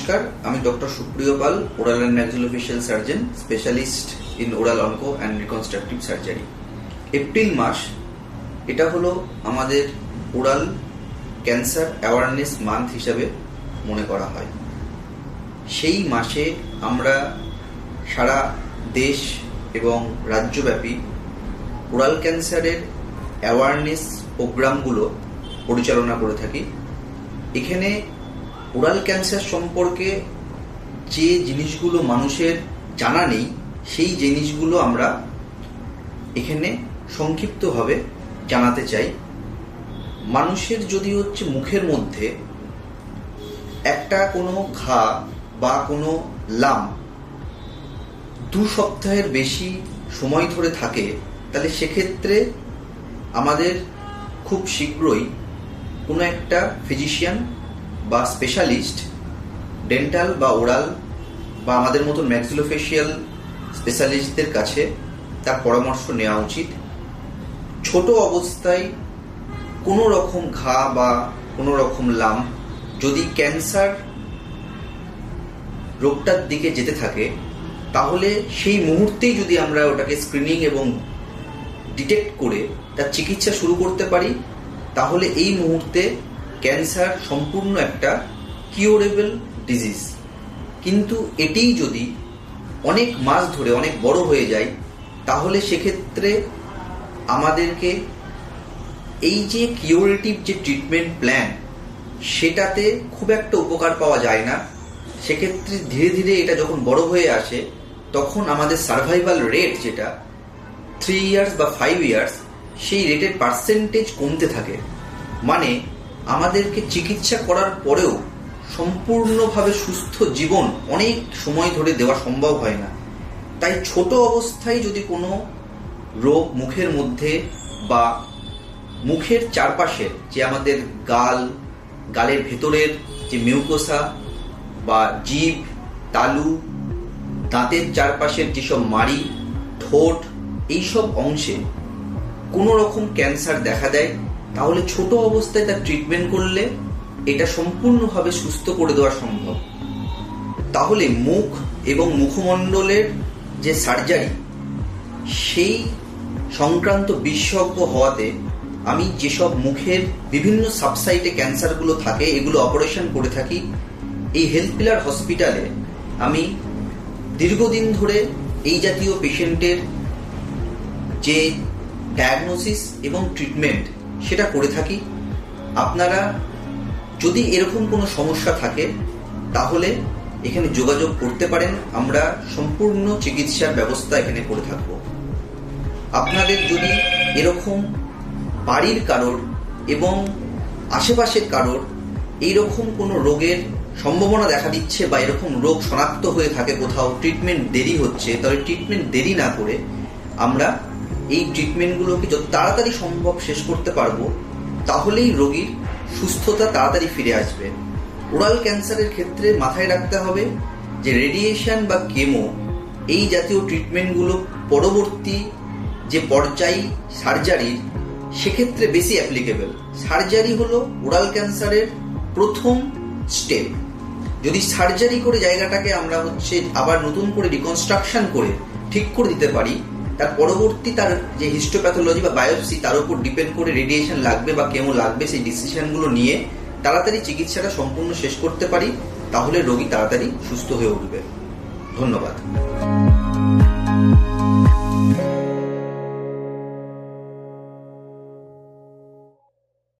নমস্কার, আমি doctor Supriyo Pal, oral and maxillofacial surgeon, specialist in oral onco and reconstructive surgery. April মাস এটা হলো আমাদের ওরাল ক্যান্সার অ্যাওয়ারনেস মান্থ হিসাবে মনে করা হয়। সেই মাসে আমরা সারা দেশ এবং রাজ্যব্যাপী ওরাল ক্যান্সারের অ্যাওয়ারনেস প্রোগ্রামগুলো পরিচালনা করে থাকি। এখানে ওরাল ক্যান্সার সম্পর্কে যে জিনিসগুলো মানুষের জানা নেই, সেই জিনিসগুলো আমরা এখানে সংক্ষিপ্তভাবে জানাতে চাই। মানুষের যদি মুখের মধ্যে একটা কোনো ঘা বা কোনো লাম 2 সপ্তাহের বেশি সময় ধরে থাকে, তাহলে সেক্ষেত্রে আমাদের খুব শীঘ্রই কোনো একটা ফিজিশিয়ান বা স্পেশালিস্ট ডেন্টাল বা ওরাল বা আমাদের মতন ম্যাক্সিলোফেশিয়াল স্পেশালিস্টদের কাছে তার পরামর্শ নেওয়া উচিত। ছোট অবস্থায় কোনো রকম ঘা বা কোনো রকম লাম যদি ক্যান্সার রোগটার দিকে যেতে থাকে, তাহলে সেই মুহূর্তেই যদি আমরা ওটাকে স্ক্রিনিং এবং ডিটেক্ট করে তার চিকিৎসা শুরু করতে পারি, তাহলে এই মুহূর্তে ক্যান্সার সম্পূর্ণ একটা কিউরেবল ডিজিজ। কিন্তু এটিই যদি অনেক মাস ধরে অনেক বড় হয়ে যায়, তাহলে সেক্ষেত্রে আমাদেরকে এই যে কিউরেটিভ যে ট্রিটমেন্ট প্ল্যান, সেটাতে খুব একটা উপকার পাওয়া যায় না। সেক্ষেত্রে ধীরে ধীরে এটা যখন বড় হয়ে আসে, তখন আমাদের সার্ভাইভাল রেট যেটা 3 ইয়ার্স বা 5 ইয়ার্স, সেই রেটের পার্সেন্টেজ কমতে থাকে। মানে আমাদেরকে চিকিৎসা করার পরেও সম্পূর্ণভাবে সুস্থ জীবন অনেক সময় ধরে দেওয়া সম্ভব হয় না। তাই ছোট অবস্থায় যদি কোনো রোগ মুখের মধ্যে বা মুখের চারপাশের যে আমাদের গালের ভেতরের যে মিউকোসা বা জিভ, তালু, দাঁতের চারপাশের যেসব মাড়ি, ঠোঁট, এইসব অংশে কোনো রকম ক্যান্সার দেখা দেয়, তাহলে ছোট অবস্থায় তার ট্রিটমেন্ট করলে এটা সম্পূর্ণভাবে সুস্থ করে দেওয়া সম্ভব। তাহলে মুখ এবং মুখমণ্ডলের যে সার্জারি, সেই সংক্রান্ত বিশেষজ্ঞ হওয়াতে আমি যেসব মুখের বিভিন্ন সাবসাইটে ক্যান্সারগুলো থাকে, এগুলো অপারেশন করে থাকি। এই হেলথ পিলার হসপিটালে আমি দীর্ঘদিন ধরে এই জাতীয় পেশেন্টের যে ডায়াগনোসিস এবং ট্রিটমেন্ট সেটা করে থাকি। আপনারা যদি এরকম কোনো সমস্যা থাকে, তাহলে এখানে যোগাযোগ করতে পারেন। আমরা সম্পূর্ণ চিকিৎসার ব্যবস্থা এখানে করে থাকব। আপনাদের যদি এরকম বাড়ির কারোর এবং আশেপাশের কারোর এইরকম কোনো রোগের সম্ভাবনা দেখা দিচ্ছে বা এরকম রোগ শনাক্ত হয়ে থাকে, কোথাও ট্রিটমেন্ট দেরি হচ্ছে, তাহলে ট্রিটমেন্ট দেরি না করে আমরা এই ট্রিটমেন্টগুলোকে যত তাড়াতাড়ি সম্ভব শেষ করতে পারবো, তাহলেই রোগীর সুস্থতা তাড়াতাড়ি ফিরে আসবে। ওরাল ক্যান্সারের ক্ষেত্রে মাথায় রাখতে হবে যে রেডিয়েশন বা কেমো, এই জাতীয় ট্রিটমেন্টগুলো পরবর্তী যে পর্যায় সার্জারির, সেক্ষেত্রে বেশি অ্যাপ্লিকেবল। সার্জারি হলো ওরাল ক্যান্সারের প্রথম স্টেপ। যদি সার্জারি করে জায়গাটাকে আমরা আবার নতুন করে রিকনস্ট্রাকশন করে ঠিক করে দিতে পারি, তার পরবর্তী তার যে হিস্টোপ্যাথোলজি বা বায়োপসি, তার উপর ডিপেন্ড করে রেডিয়েশন লাগবে বা কেমো লাগবে, সেই ডিসিশনগুলো নিয়ে তাড়াতাড়ি চিকিৎসাটা সম্পূর্ণ শেষ করতে পারি, তাহলে রোগী তাড়াতাড়ি সুস্থ হয়ে উঠবে। ধন্যবাদ।